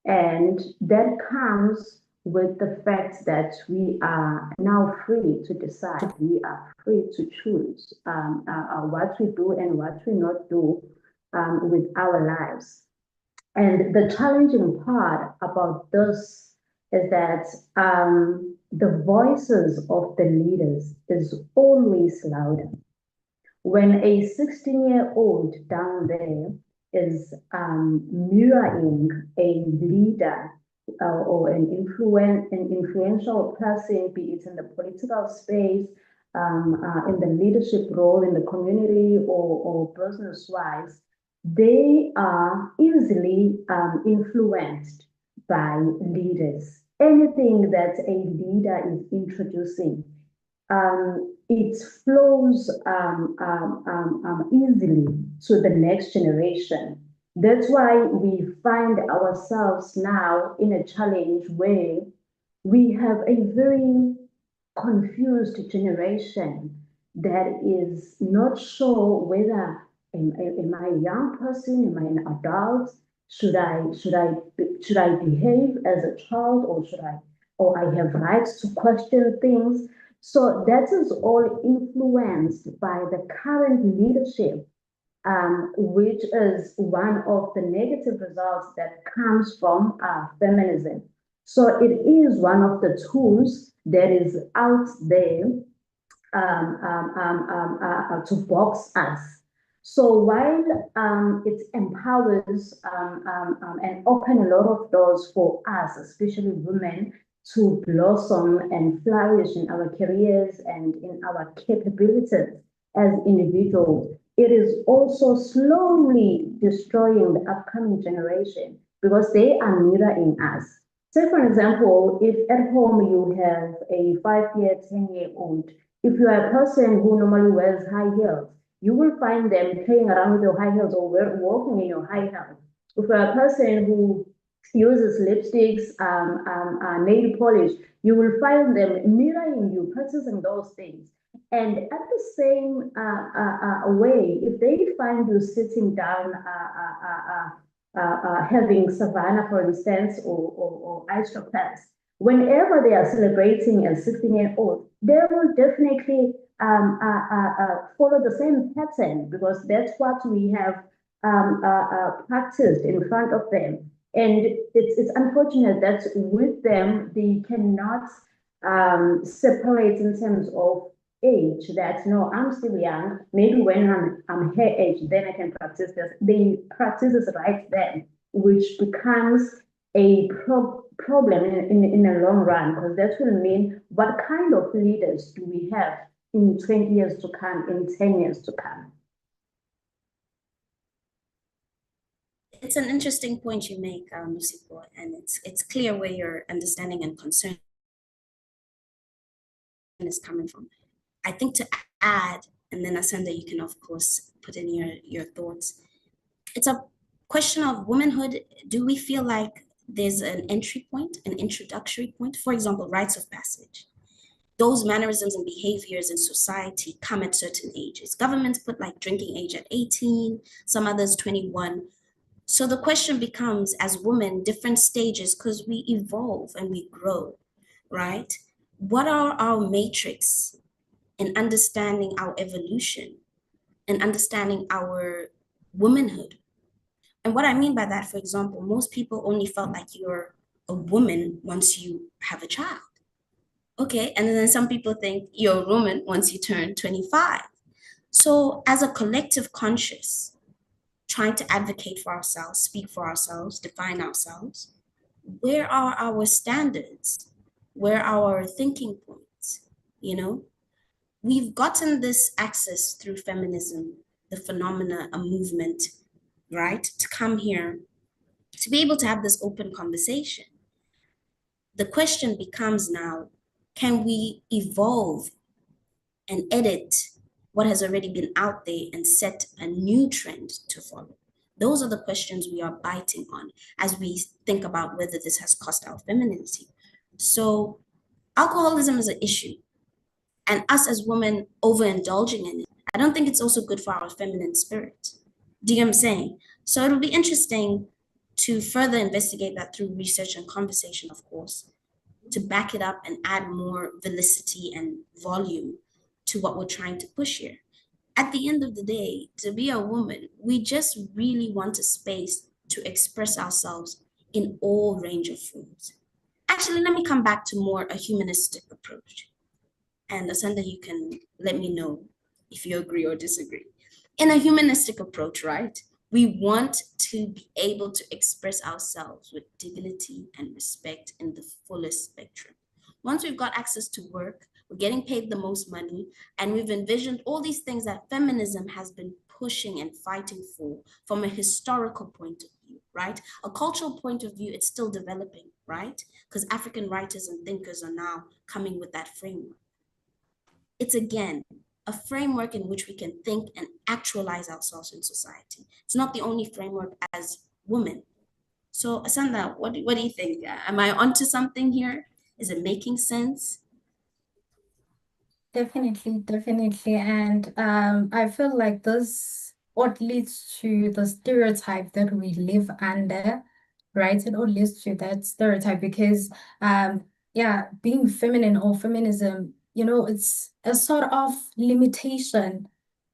And that comes with the fact that we are now free to decide. We are free to choose what we do and what we not do with our lives. And the challenging part about this is that the voices of the leaders is always louder. When a 16-year-old down there is mirroring a leader or an influential person, be it in the political space, in the leadership role in the community or business-wise, they are easily influenced by leaders. Anything that a leader is introducing, it flows easily to the next generation. That's why we find ourselves now in a challenge where we have a very confused generation that is not sure whether am I a young person, am I an adult? Should I behave as a child, or I have rights to question things? So that is all influenced by the current leadership, which is one of the negative results that comes from feminism. So it is one of the tools that is out there to box us. So while it empowers and open a lot of doors for us, especially women, to blossom and flourish in our careers and in our capabilities as individuals, it is also slowly destroying the upcoming generation because they are mirroring us. Say, for example, if at home you have a 5-year, 10-year-old, if you are a person who normally wears high heels, you will find them playing around with your high heels or walking in your high heels. If you are a person who uses lipsticks, nail polish, you will find them mirroring you, practicing those things. And at the same way, if they find you sitting down, having savannah, for instance, or isopaths, whenever they are celebrating a 16-year-old, they will definitely follow the same pattern because that's what we have practiced in front of them. And it's unfortunate that with them, they cannot separate in terms of age, that no, I'm still young, maybe when I'm her age, then I can practice this. They practice this right then, which becomes a problem in the long run, because that will mean what kind of leaders do we have in 20 years to come, in 10 years to come? It's an interesting point you make, Lucipo, and it's clear where your understanding and concern is coming from. I think to add, and then Asanda, you can of course put in your thoughts. It's a question of womanhood. Do we feel like there's an entry point, an introductory point? For example, rites of passage. Those mannerisms and behaviors in society come at certain ages. Governments put like drinking age at 18, some others 21. So the question becomes, as women, different stages, because we evolve and we grow, right? What are our matrix in understanding our evolution and understanding our womanhood? And what I mean by that, for example, most people only felt like you're a woman once you have a child. Okay, and then some people think you're a woman once you turn 25. So as a collective conscious, trying to advocate for ourselves, speak for ourselves, define ourselves, where are our standards? Where are our thinking points? You know, we've gotten this access through feminism, the phenomena, a movement, right? To come here, to be able to have this open conversation. The question becomes now, can we evolve and edit what has already been out there and set a new trend to follow? Those are the questions we are biting on as we think about whether this has cost our femininity. So alcoholism is an issue, and us as women overindulging in it, I don't think it's also good for our feminine spirit. Do you know what I'm saying? So it'll be interesting to further investigate that through research and conversation, of course, to back it up and add more velocity and volume to what we're trying to push here. At the end of the day, to be a woman, we just really want a space to express ourselves in all range of forms. Actually, let me come back to more a humanistic approach. And Asanda, you can let me know if you agree or disagree. In a humanistic approach, right, we want to be able to express ourselves with dignity and respect in the fullest spectrum. Once we've got access to work, we're getting paid the most money, and we've envisioned all these things that feminism has been pushing and fighting for from a historical point of view, right? A cultural point of view, it's still developing, right? Because African writers and thinkers are now coming with that framework. It's again a framework in which we can think and actualize ourselves in society. It's not the only framework as women. So Asanda, what do you think? Am I onto something here? Is it making sense? Definitely, definitely. And I feel like this what leads to the stereotype that we live under, right? It all leads to that stereotype because yeah, being feminine or feminism, it's a sort of limitation.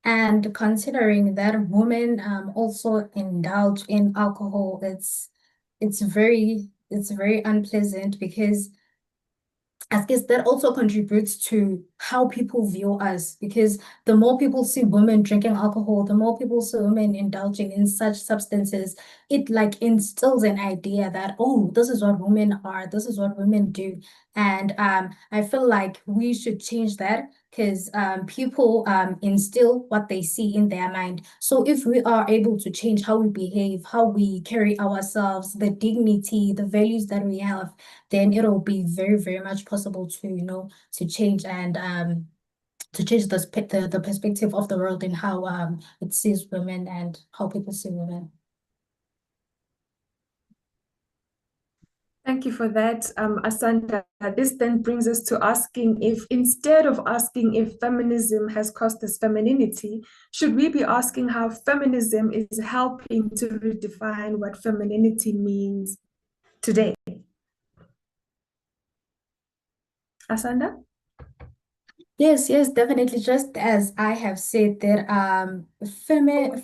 And considering that women also indulge in alcohol, it's very unpleasant because I guess that also contributes to how people view us because the more people see women drinking alcohol, the more people see women indulging in such substances, it like instills an idea that, oh, this is what women are, this is what women do. And I feel like we should change that because people instill what they see in their mind. So if we are able to change how we behave, how we carry ourselves, the dignity, the values that we have, then it'll be very, very much possible to, to change and to change the perspective of the world and how it sees women and how people see women. Thank you for that, Asanda. This then brings us to asking if, instead of asking if feminism has cost us femininity, should we be asking how feminism is helping to redefine what femininity means today? Asanda? Yes, yes, definitely. Just as I have said that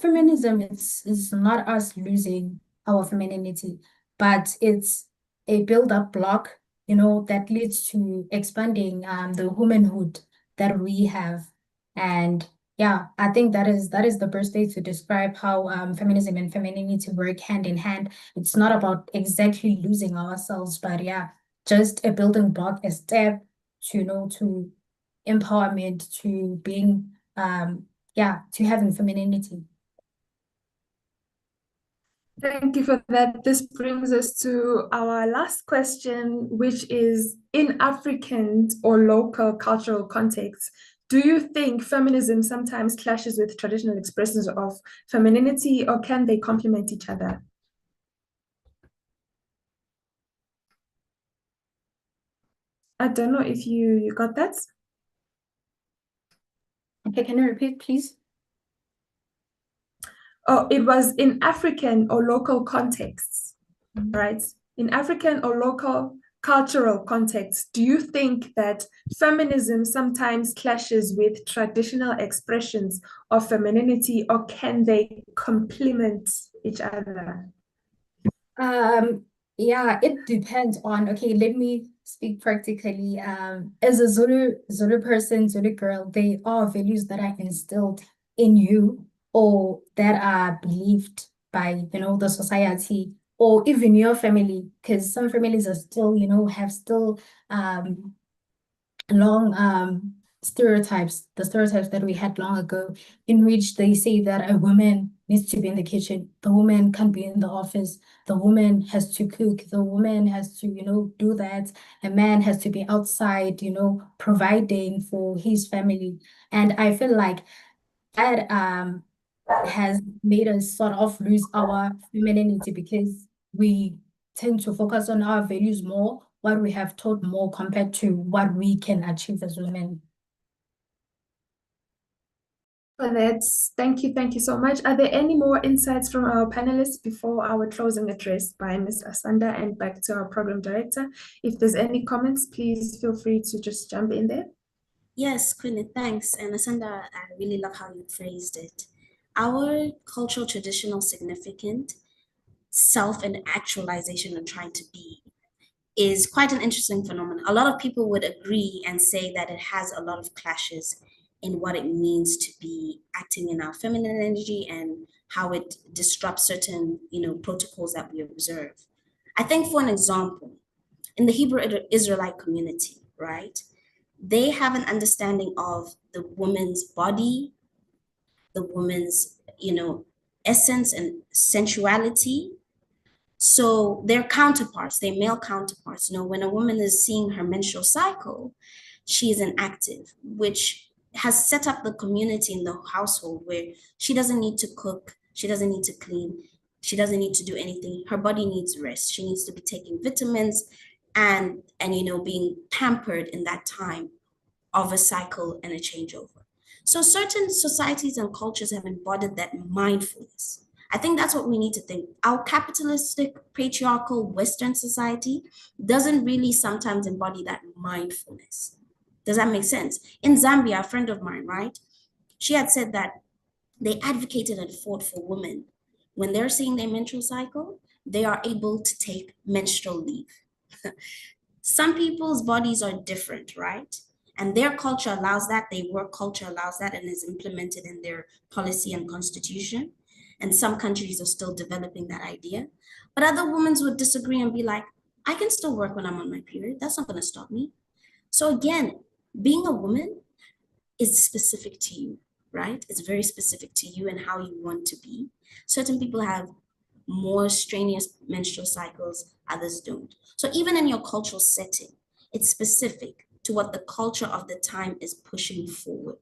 feminism is not us losing our femininity, but it's a build-up block, that leads to expanding the womanhood that we have. And yeah, I think that is the best way to describe how feminism and femininity work hand in hand. It's not about exactly losing ourselves, but yeah, just a building block, a step to empowerment, to being to having femininity. Thank you for that. This brings us to our last question, which is, in African or local cultural contexts, do you think feminism sometimes clashes with traditional expressions of femininity, or can they complement each other? I don't know if you got that. Okay, can you repeat, please? Oh, it was in African or local contexts, right? In African or local cultural contexts, do you think that feminism sometimes clashes with traditional expressions of femininity, or can they complement each other? Yeah, it depends on, okay, let me speak practically. As a Zulu person, Zulu girl, they are values that are instilled in you or that are believed by, the society or even your family, because some families are still, have still long stereotypes, the stereotypes that we had long ago, in which they say that a woman needs to be in the kitchen, the woman can't be in the office, the woman has to cook, the woman has to, do that, a man has to be outside, providing for his family. And I feel like that has made us sort of lose our femininity because we tend to focus on our values more, what we have taught more compared to what we can achieve as women. for that. Thank you so much. Are there any more insights from our panelists before our closing address by Ms. Asanda and back to our program director? If there's any comments, please feel free to just jump in there. Yes, Queenie, thanks. And Asanda, I really love how you phrased it. Our cultural traditional significant self and actualization and trying to be is quite an interesting phenomenon. A lot of people would agree and say that it has a lot of clashes in what it means to be acting in our feminine energy and how it disrupts certain, protocols that we observe. I think, for an example, in the Hebrew Israelite community, right? They have an understanding of the woman's body, the woman's, essence and sensuality. So their counterparts, their male counterparts, when a woman is seeing her menstrual cycle, she is inactive, which has set up the community in the household where she doesn't need to cook, she doesn't need to clean, she doesn't need to do anything. Her body needs rest. She needs to be taking vitamins and being pampered in that time of a cycle and a changeover. So certain societies and cultures have embodied that mindfulness. I think that's what we need to think. Our capitalistic, patriarchal Western society doesn't really sometimes embody that mindfulness. Does that make sense? In Zambia, a friend of mine, right? She had said that they advocated and fought for women. When they're seeing their menstrual cycle, they are able to take menstrual leave. Some people's bodies are different, right? And their culture allows that, their work culture allows that and is implemented in their policy and constitution. And some countries are still developing that idea. But other women would disagree and be like, I can still work when I'm on my period. That's not going to stop me. So again, being a woman is specific to you, right? It's very specific to you and how you want to be. Certain people have more strenuous menstrual cycles, others don't. So even in your cultural setting, it's specific to what the culture of the time is pushing forward.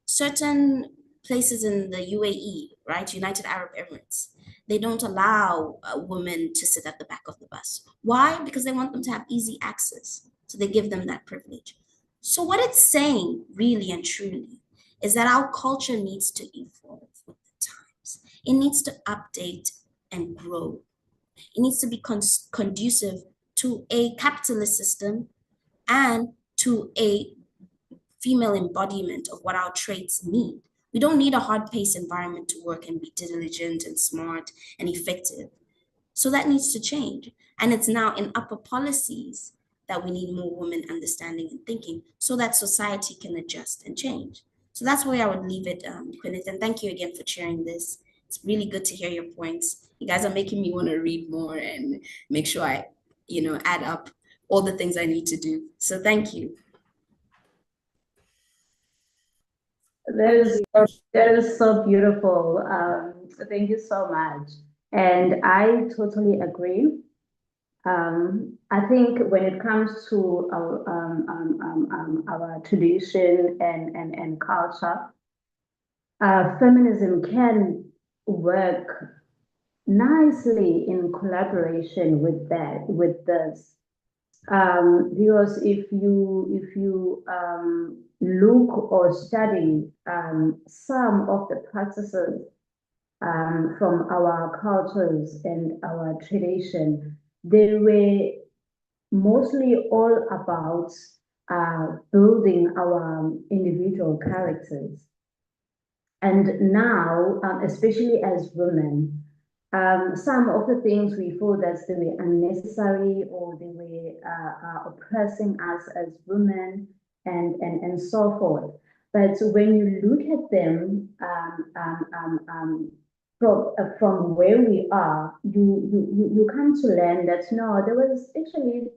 Certain places in the UAE, right, United Arab Emirates, they don't allow a woman to sit at the back of the bus. Why? Because they want them to have easy access. So they give them that privilege. So what it's saying really and truly is that our culture needs to evolve with the times. It needs to update and grow. It needs to be conducive to a capitalist system and to a female embodiment of what our traits need. We don't need a hard-paced environment to work and be diligent and smart and effective. So that needs to change. And it's now in upper policies that we need more women understanding and thinking so that society can adjust and change. So that's where I would leave it, Quineth. And thank you again for sharing this. It's really good to hear your points. You guys are making me want to read more and make sure I, add up all the things I need to do. So thank you. That is so beautiful. Thank you so much. And I totally agree. I think when it comes to our tradition and culture, feminism can work nicely in collaboration with this. Because if you look or study some of the practices from our cultures and our tradition, they were mostly all about building our individual characters. And now, especially as women, some of the things we feel that they were unnecessary or they were oppressing us as women and so forth. But when you look at them from where we are, you come to learn that no, there was actually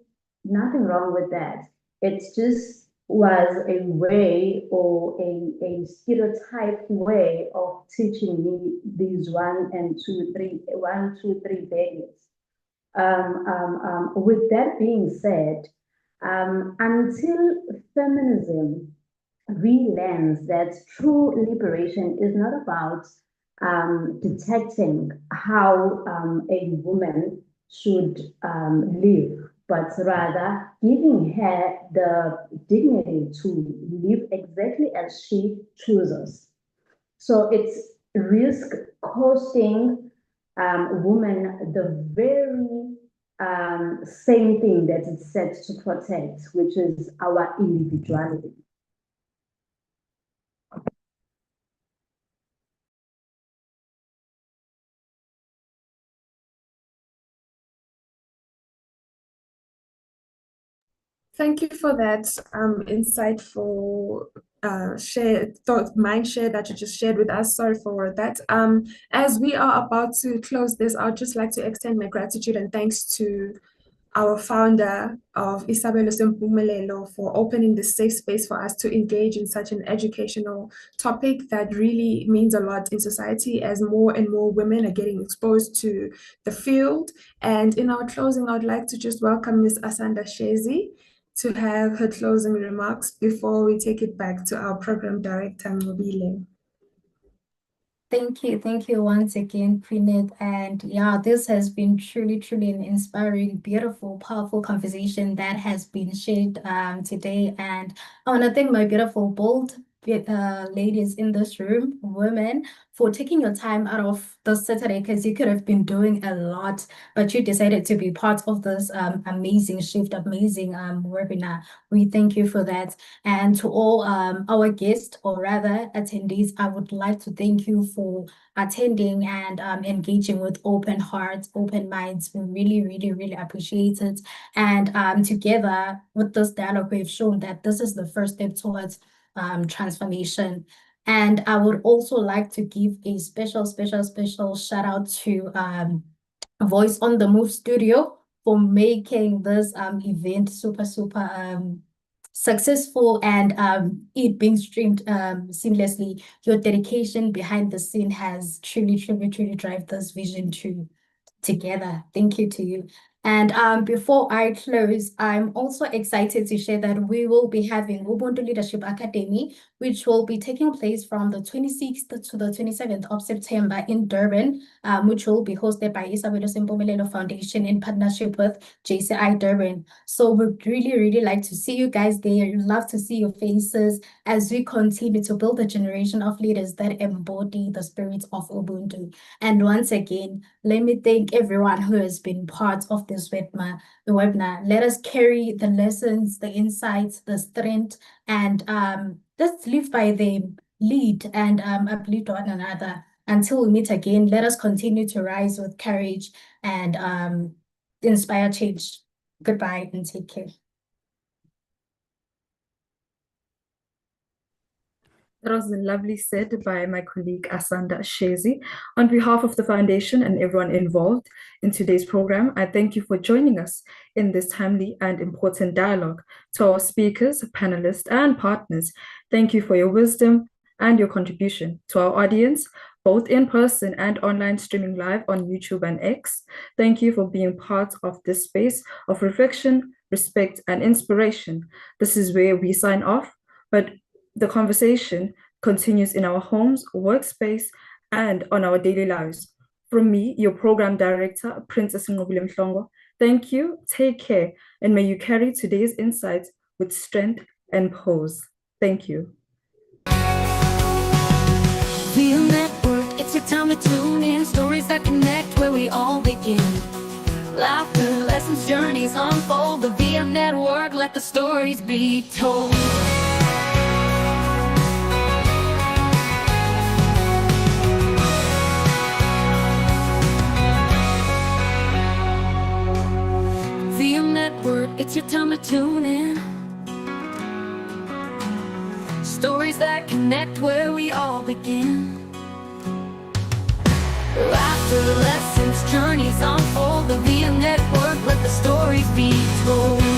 nothing wrong with that. It just was a way or a stereotyped way of teaching me these 1, 2, 3 values. With that being said, until feminism relearns that true liberation is not about detecting how a woman should live, but rather giving her the dignity to live exactly as she chooses. So it's risk costing women the very same thing that it's set to protect, which is our individuality. Thank you for that insightful mind share that you just shared with us. Sorry for that. As we are about to close this, I'd just like to extend my gratitude and thanks to our founder of Isabelo Sempumelelo for opening this safe space for us to engage in such an educational topic that really means a lot in society as more and more women are getting exposed to the field. And in our closing, I'd like to just welcome Ms. Asanda Shezi to have her closing remarks before we take it back to our program director, Mobile. Thank you once again, Queenette. And yeah, this has been truly an inspiring, beautiful, powerful conversation that has been shared today. And I want to thank my beautiful, bold ladies in this room, women, for taking your time out of this Saturday, because you could have been doing a lot, but you decided to be part of this amazing shift, amazing webinar. We thank you for that. And to all our guests, or rather attendees, I would like to thank you for attending and engaging with open hearts, open minds. We really appreciate it. And together with this dialogue, we've shown that this is the first step towards transformation. And I would also like to give a special shout out to Voice on the Move Studio for making this event super successful and it being streamed seamlessly. Your dedication behind the scene has truly driven this vision together. Thank you to you. And before I close, I'm also excited to share that we will be having Ubuntu Leadership Academy, which will be taking place from the 26th to the 27th of September in Durban, which will be hosted by Isabelo Sempumelelo Foundation in partnership with JCI Durban. So we'd really like to see you guys there. Love to see your faces as we continue to build a generation of leaders that embody the spirit of Ubuntu. And once again, let me thank everyone who has been part of this webinar. Let us carry the lessons, the insights, the strength, and let's live by them, lead and uplift one another. Until we meet again, let us continue to rise with courage and inspire change. Goodbye and take care. That was lovely said by my colleague Asanda Shezi. On behalf of the foundation and everyone involved in today's program, I thank you for joining us in this timely and important dialogue. To our speakers, panelists, and partners, thank you for your wisdom and your contribution. To our audience, both in person and online streaming live on YouTube and X, thank you for being part of this space of reflection, respect, and inspiration. This is where we sign off, but the conversation continues in our homes, workspace, and on our daily lives. From me, your program director, Princess Ngobile Mhlongo, thank you, take care, and may you carry today's insights with strength and pose. Thank you. VMNETWORK, it's your time to tune in. Stories that connect where we all begin. Laughter, lessons, journeys unfold. The VMNETWORK, let the stories be told. VMNETWORK, it's your time to tune in. Stories that connect where we all begin. Laughter, lessons, journeys unfold. The VMNETWORK, let the stories be told.